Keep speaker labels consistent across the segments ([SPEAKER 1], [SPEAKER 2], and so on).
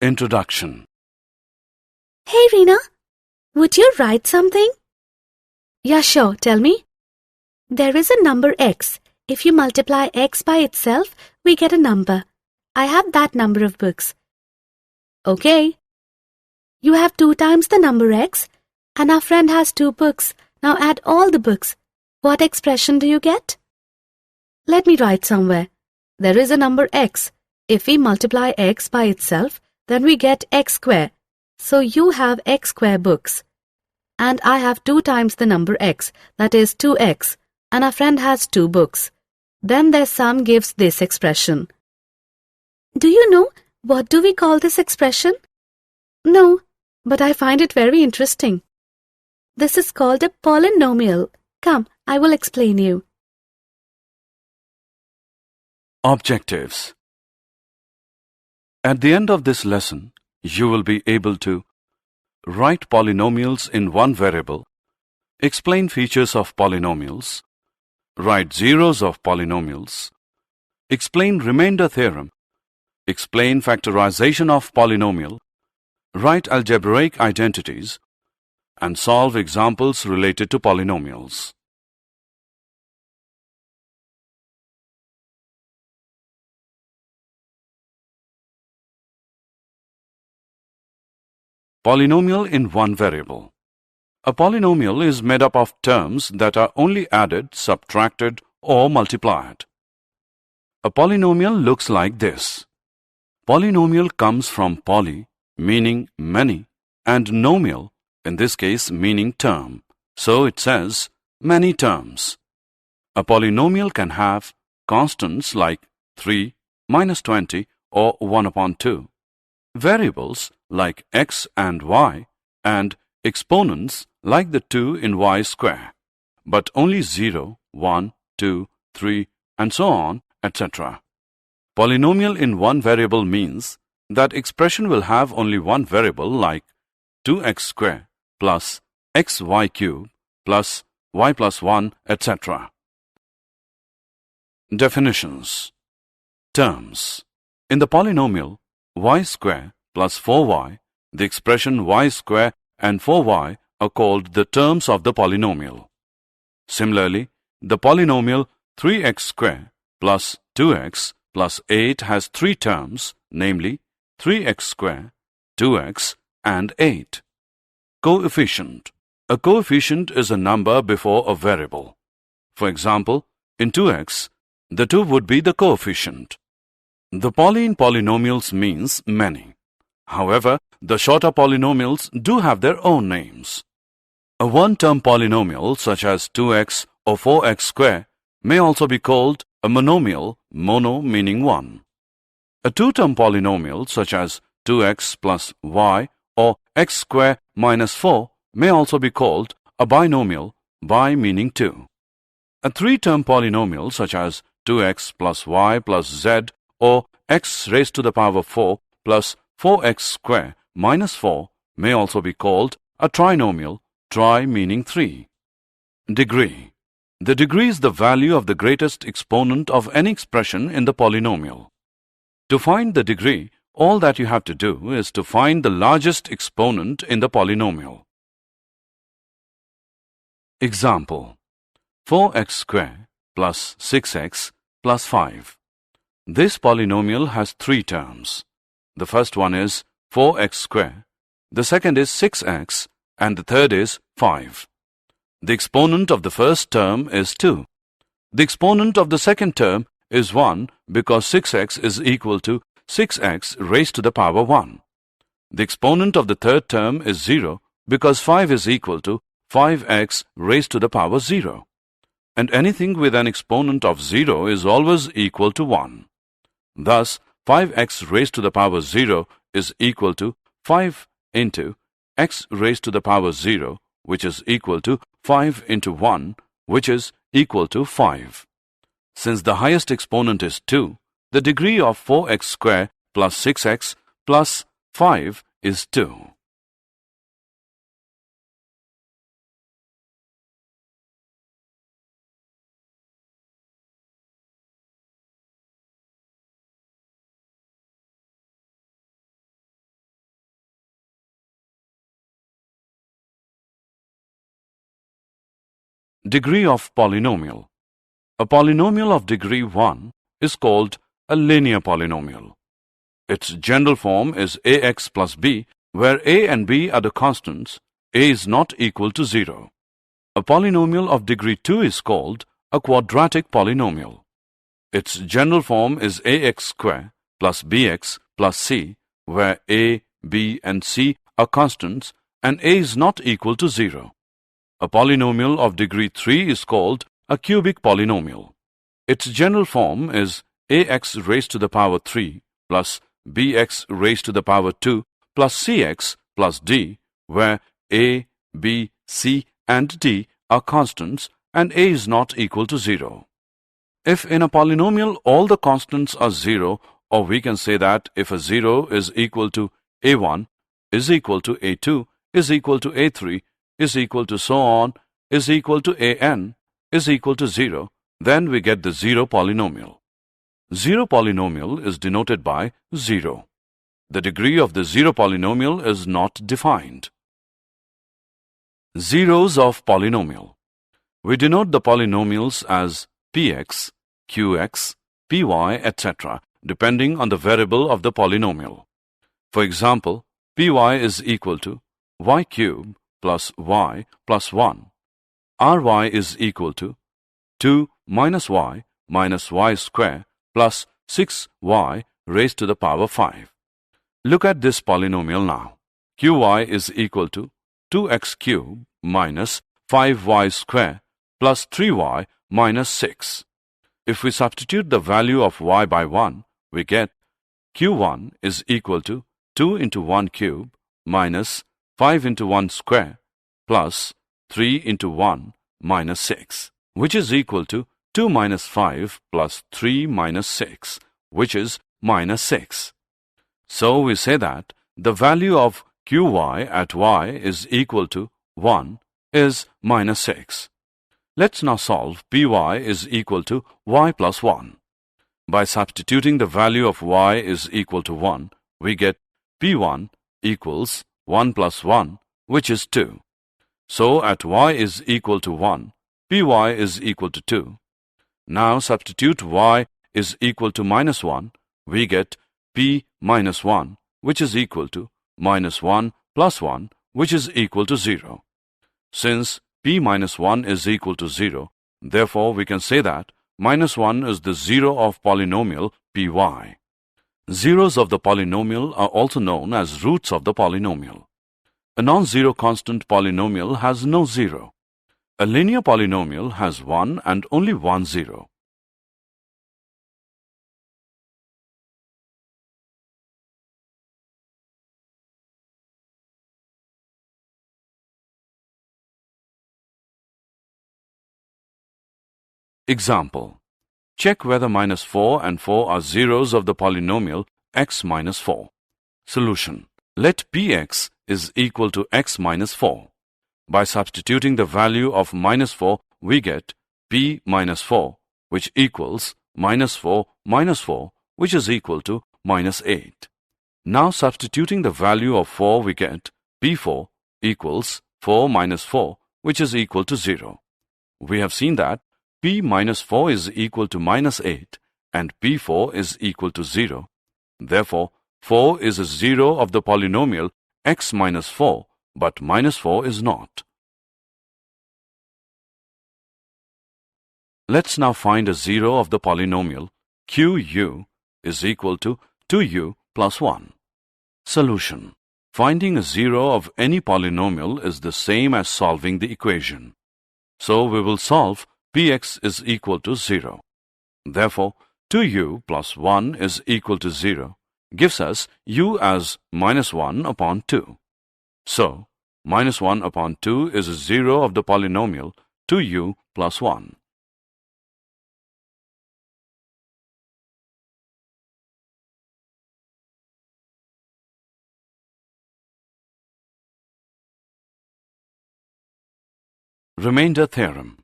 [SPEAKER 1] Introduction.
[SPEAKER 2] Hey Reena, would you write something? Yeah, sure, tell me. There is a number x. If you multiply x by itself, we get a number. I have that number of books. Okay. You have 2 times the number x, and our friend has 2 books. Now add all the books. What expression do you get? Let me write somewhere. There is a number x. If we multiply x by itself, then we get x square. So you have x square books. And I have 2 times the number x, that is 2x, and our friend has 2 books. Then their sum gives this expression. Do you know what do we call this expression? No, but I find it very interesting. This is called a polynomial. Come, I will explain you.
[SPEAKER 1] Objectives. At the end of this lesson, you will be able to write polynomials in one variable, explain features of polynomials, write zeros of polynomials, explain remainder theorem, explain factorization of polynomial, write algebraic identities, and solve examples related to polynomials. Polynomial in one variable. A polynomial is made up of terms that are only added, subtracted, or multiplied. A polynomial looks like this. Polynomial comes from poly, meaning many, and nomial, in this case meaning term. So it says many terms. A polynomial can have constants like 3, -20, or 1/2, variables like x and y, and exponents like the 2 in y square, but only 0, 1, 2, 3, and so on, etc. Polynomial in one variable means that expression will have only one variable like 2x square plus xy cube plus y plus 1, etc. Definitions. Terms. In the polynomial y square plus 4y, the expression y square and 4y are called the terms of the polynomial. Similarly, the polynomial 3x square plus 2x plus 8 has 3 terms, namely 3x square, 2x, and 8. Coefficient. A coefficient is a number before a variable. For example, in 2x, the 2 would be the coefficient. The poly in polynomials means many. However, the shorter polynomials do have their own names. A one-term polynomial such as 2x or 4x square may also be called a monomial, mono meaning one. A two-term polynomial such as 2x plus y or x square minus 4 may also be called a binomial, bi meaning 2. A three-term polynomial such as 2x plus y plus z or x raised to the power 4 plus 4x square minus 4 may also be called a trinomial, tri meaning 3. Degree. The degree is the value of the greatest exponent of any expression in the polynomial. To find the degree, all that you have to do is to find the largest exponent in the polynomial. Example. 4x square plus 6x plus 5. This polynomial has 3 terms. The first one is 4x square, the second is 6x, and the third is 5. The exponent of the first term is 2. The exponent of the second term is 1 because 6x is equal to 6x raised to the power 1. The exponent of the third term is 0 because 5 is equal to 5x raised to the power 0. And anything with an exponent of 0 is always equal to 1. Thus, 5x raised to the power 0 is equal to 5 into x raised to the power 0, which is equal to 5 into 1, which is equal to 5. Since the highest exponent is 2, the degree of 4x square plus 6x plus 5 is 2. Degree of polynomial. A polynomial of degree 1 is called a linear polynomial. Its general form is ax plus b, where a and b are the constants. A is not equal to 0. A polynomial of degree 2 is called a quadratic polynomial. Its general form is ax square plus bx plus c, where a, b and c are constants and a is not equal to 0. A polynomial of degree 3 is called a cubic polynomial. Its general form is ax raised to the power 3 plus bx raised to the power 2 plus cx plus d, where a, b, c and d are constants and a is not equal to 0. If in a polynomial all the constants are 0, or we can say that if a 0 is equal to a1, is equal to a2, is equal to a3, is equal to so on, is equal to an, is equal to 0, then we get the zero polynomial. Zero polynomial is denoted by 0. The degree of the zero polynomial is not defined. Zeros of polynomial. We denote the polynomials as px, qx, py, etc. depending on the variable of the polynomial. For example, py is equal to y cube plus y plus 1. ry is equal to 2 minus y square plus 6y raised to the power 5. Look at this polynomial now. Qy is equal to 2x cube minus 5y square plus 3y minus 6. If we substitute the value of y by 1, we get q1 is equal to 2 into 1 cube minus 5 into 1 square plus 3 into 1 minus 6, which is equal to 2 minus 5 plus 3 minus 6, which is minus 6. So we say that the value of qy at y is equal to 1 is minus 6. Let's now solve py is equal to y plus 1. By substituting the value of y is equal to 1, we get p1 equals 1 plus 1, which is 2. So at y is equal to 1, py is equal to 2. Now substitute y is equal to minus 1, we get p minus 1, which is equal to minus 1 plus 1, which is equal to 0. Since p minus 1 is equal to 0, therefore we can say that minus 1 is the zero of polynomial py. Zeros of the polynomial are also known as roots of the polynomial. A non-zero constant polynomial has no zero. A linear polynomial has one and only one zero. Example. Check whether minus 4 and 4 are zeros of the polynomial x minus 4. Solution. Let px is equal to x minus 4. By substituting the value of minus 4, we get p minus 4, which equals minus 4 minus 4, which is equal to minus 8. Now substituting the value of 4, we get p4 equals 4 minus 4, which is equal to 0. We have seen that p minus 4 is equal to minus 8 and p4 is equal to 0. Therefore, 4 is a zero of the polynomial x minus 4, but minus 4 is not. Let's now find a zero of the polynomial qu is equal to 2u plus 1. Solution. Finding a zero of any polynomial is the same as solving the equation. So we will solve px is equal to 0. Therefore, 2u plus 1 is equal to 0 gives us u as minus 1 upon 2. So, minus 1 upon 2 is a zero of the polynomial 2u plus 1. Remainder theorem.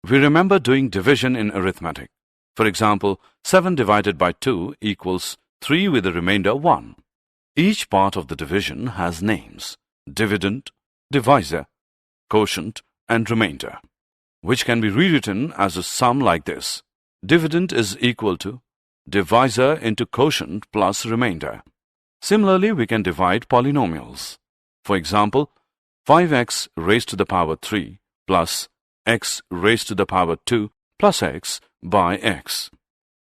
[SPEAKER 1] We remember doing division in arithmetic. For example, 7 divided by 2 equals 3 with the remainder 1. Each part of the division has names: dividend, divisor, quotient, and remainder. which can be rewritten as a sum like this. Dividend is equal to divisor into quotient plus remainder. Similarly, we can divide polynomials. For example, 5x raised to the power 3 plus x raised to the power 2 plus x by x.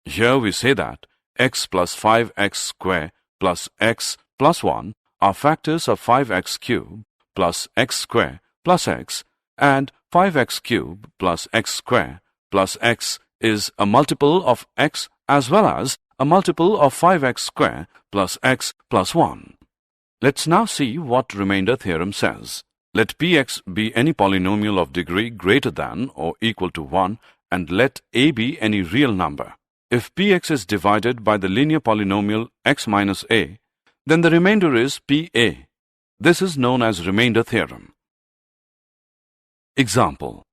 [SPEAKER 1] Here we say that x plus 5x square plus x plus 1 are factors of 5x cubed plus x square plus x, and 5x cubed plus x square plus x is a multiple of x as well as a multiple of 5x square plus x plus 1. Let's now see what remainder theorem says. Let px be any polynomial of degree greater than or equal to 1 and let a be any real number. If px is divided by the linear polynomial x minus a, then the remainder is pa. This is known as remainder theorem. Example: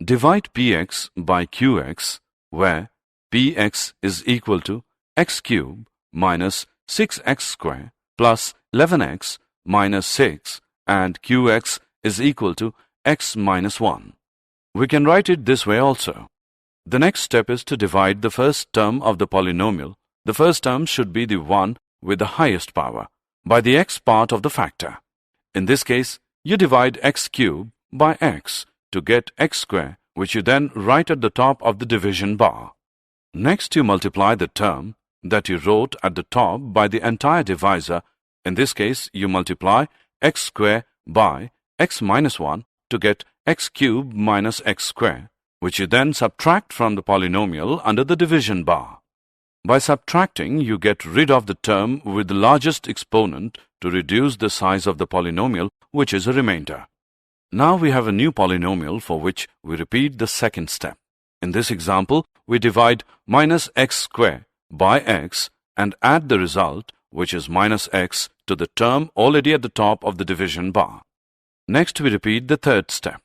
[SPEAKER 1] divide px by qx, where px is equal to x cubed minus 6x square plus 11x minus 6 and qx is equal to x minus 1. We can write it this way also. The next step is to divide the first term of the polynomial. The first term should be the one with the highest power by the x part of the factor. In this case, you divide x cubed by x to get x square, which you then write at the top of the division bar. Next, you multiply the term that you wrote at the top by the entire divisor. In this case, you multiply x square by x minus 1 to get x cubed minus x square, which you then subtract from the polynomial under the division bar. By subtracting, you get rid of the term with the largest exponent to reduce the size of the polynomial, which is a remainder. Now we have a new polynomial for which we repeat the second step. In this example, we divide minus x square by x and add the result, which is minus x, to the term already at the top of the division bar. Next, we repeat the third step.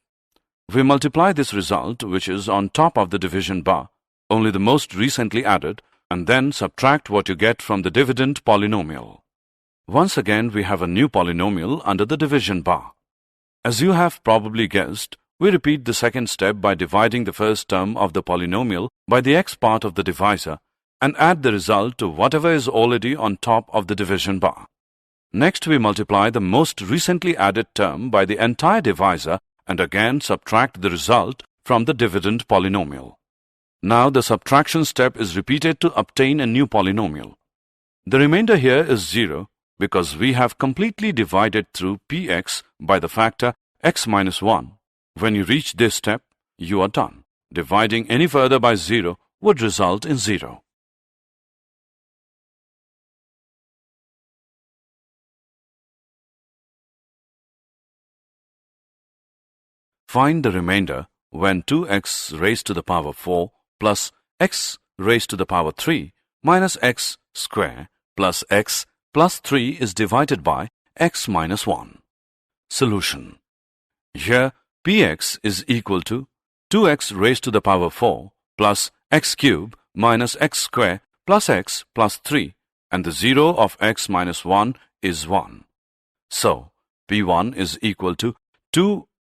[SPEAKER 1] We multiply this result, which is on top of the division bar, only the most recently added, and then subtract what you get from the dividend polynomial. Once again, we have a new polynomial under the division bar. As you have probably guessed, we repeat the second step by dividing the first term of the polynomial by the x part of the divisor and add the result to whatever is already on top of the division bar. Next, we multiply the most recently added term by the entire divisor and again subtract the result from the dividend polynomial. Now the subtraction step is repeated to obtain a new polynomial. The remainder here is 0 because we have completely divided through px by the factor x minus 1. When you reach this step, you are done. Dividing any further by 0 would result in 0. Find the remainder when 2x raised to the power 4 plus x raised to the power 3 minus x square plus x plus 3 is divided by x minus 1. Solution. Here, px is equal to 2x raised to the power 4 plus x cubed minus x square plus x plus 3, and the 0 of x minus 1 is 1. So, p1 is equal to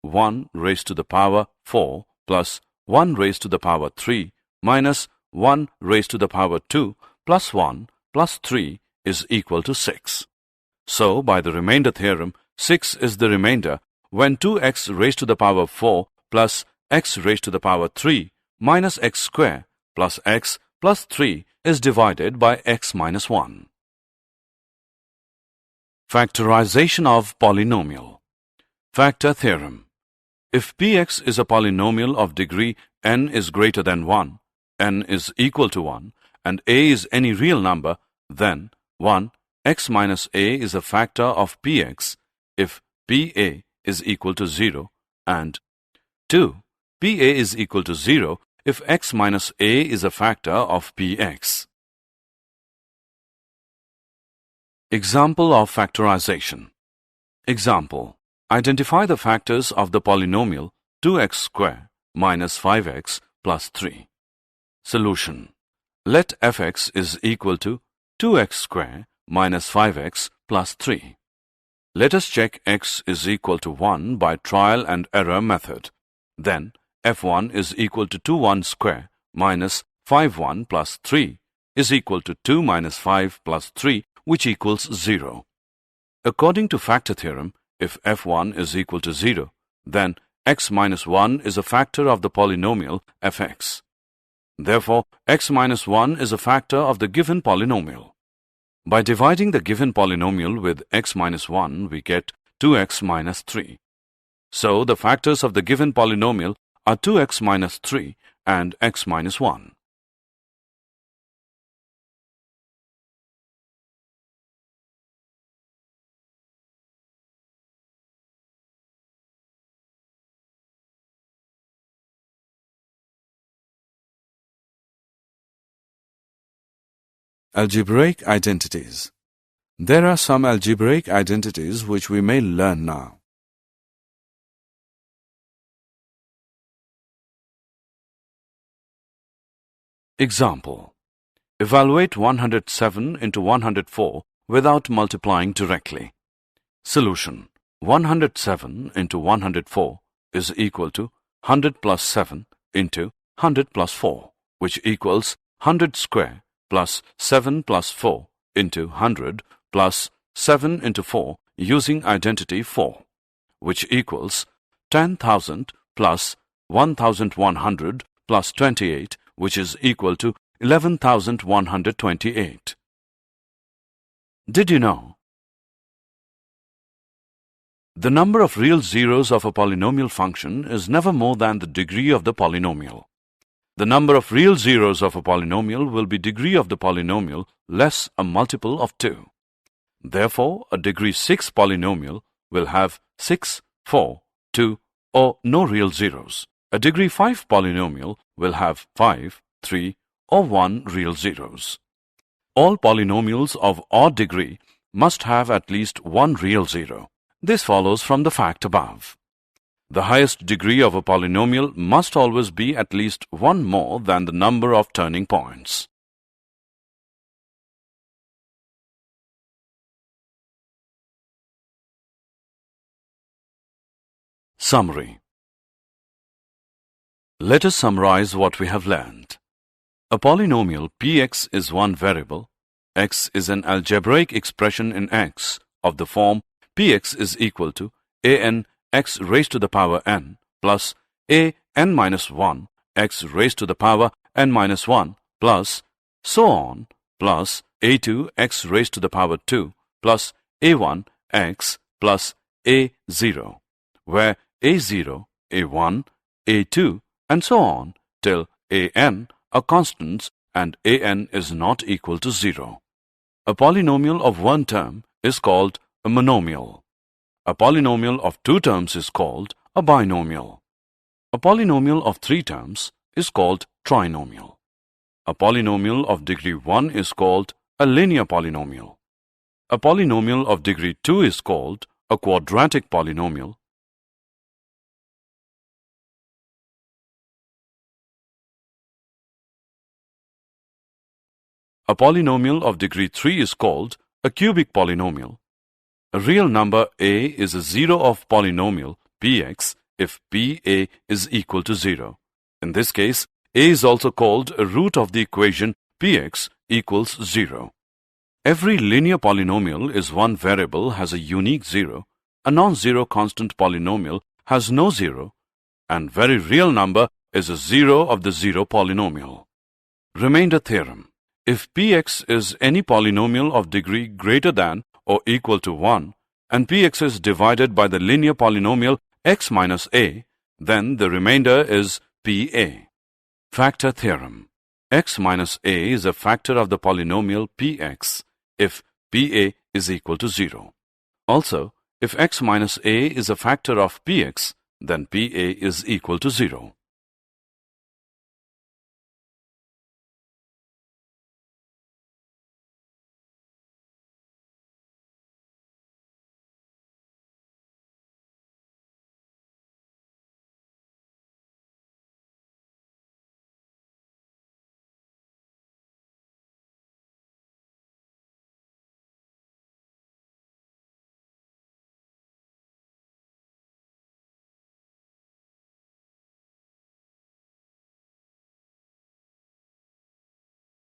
[SPEAKER 1] 1 raised to the power 4 plus 1 raised to the power 3 minus 1 raised to the power 2 plus 1 plus 3 is equal to 6. So, by the remainder theorem, 6 is the remainder when 2x raised to the power 4 plus x raised to the power 3 minus x square plus x plus 3 is divided by x minus 1. Factorization of polynomial. Factor theorem. If px is a polynomial of degree n is greater than 1, n is equal to 1, and a is any real number, then 1, x minus a is a factor of px if pa is equal to 0, and 2, pa is equal to 0 if x minus a is a factor of px. Example of factorization. Example. Identify the factors of the polynomial 2x square minus 5x plus 3. Solution. Let fx is equal to 2x square minus 5x plus 3. Let us check x is equal to 1 by trial and error method. Then f1 is equal to 2 square minus 5 plus 3 is equal to 2 minus 5 plus 3, which equals 0. According to factor theorem, if f1 is equal to 0, then x minus 1 is a factor of the polynomial fx. Therefore, x minus 1 is a factor of the given polynomial. By dividing the given polynomial with x minus 1, we get 2x minus 3. So, the factors of the given polynomial are 2x minus 3 and x minus 1. Algebraic identities. There are some algebraic identities which we may learn now. Example. Evaluate 107 into 104 without multiplying directly. Solution. 107 into 104 is equal to 100 plus 7 into 100 plus 4, which equals 100 square plus 7 plus 4 into 100 plus 7 into 4 using identity 4, which equals 10,000 plus 1,100 plus 28, which is equal to 11,128. Did you know? The number of real zeros of a polynomial function is never more than the degree of the polynomial. The number of real zeros of a polynomial will be degree of the polynomial less a multiple of 2. Therefore, a degree 6 polynomial will have 6, 4, 2, or no real zeros. A degree 5 polynomial will have 5, 3, or 1 real zeros. All polynomials of odd degree must have at least one real zero. This follows from the fact above. The highest degree of a polynomial must always be at least one more than the number of turning points. Summary. Let us summarize what we have learned. A polynomial px is one variable. X is an algebraic expression in X of the form px is equal to an x raised to the power n plus a n minus 1 x raised to the power n minus 1 plus so on plus a2 x raised to the power 2 plus a1 x plus a0, where a0, a1, a2 and so on till an are constants and an is not equal to 0. A polynomial of one term is called a monomial. A polynomial of two terms is called a binomial. A polynomial of three terms is called trinomial. A polynomial of degree 1 is called a linear polynomial. A polynomial of degree 2 is called a quadratic polynomial. A polynomial of degree 3 is called a cubic polynomial. A real number a is a zero of polynomial px if pa is equal to 0. In this case, a is also called a root of the equation px equals 0. Every linear polynomial is one variable has a unique zero, a non-zero constant polynomial has no zero, and very real number is a zero of the zero polynomial. Remainder theorem. If px is any polynomial of degree greater than or equal to 1, and px is divided by the linear polynomial x minus a, then the remainder is pa. Factor theorem. X minus a is a factor of the polynomial px if pa is equal to 0. Also, if x minus a is a factor of px, then pa is equal to 0.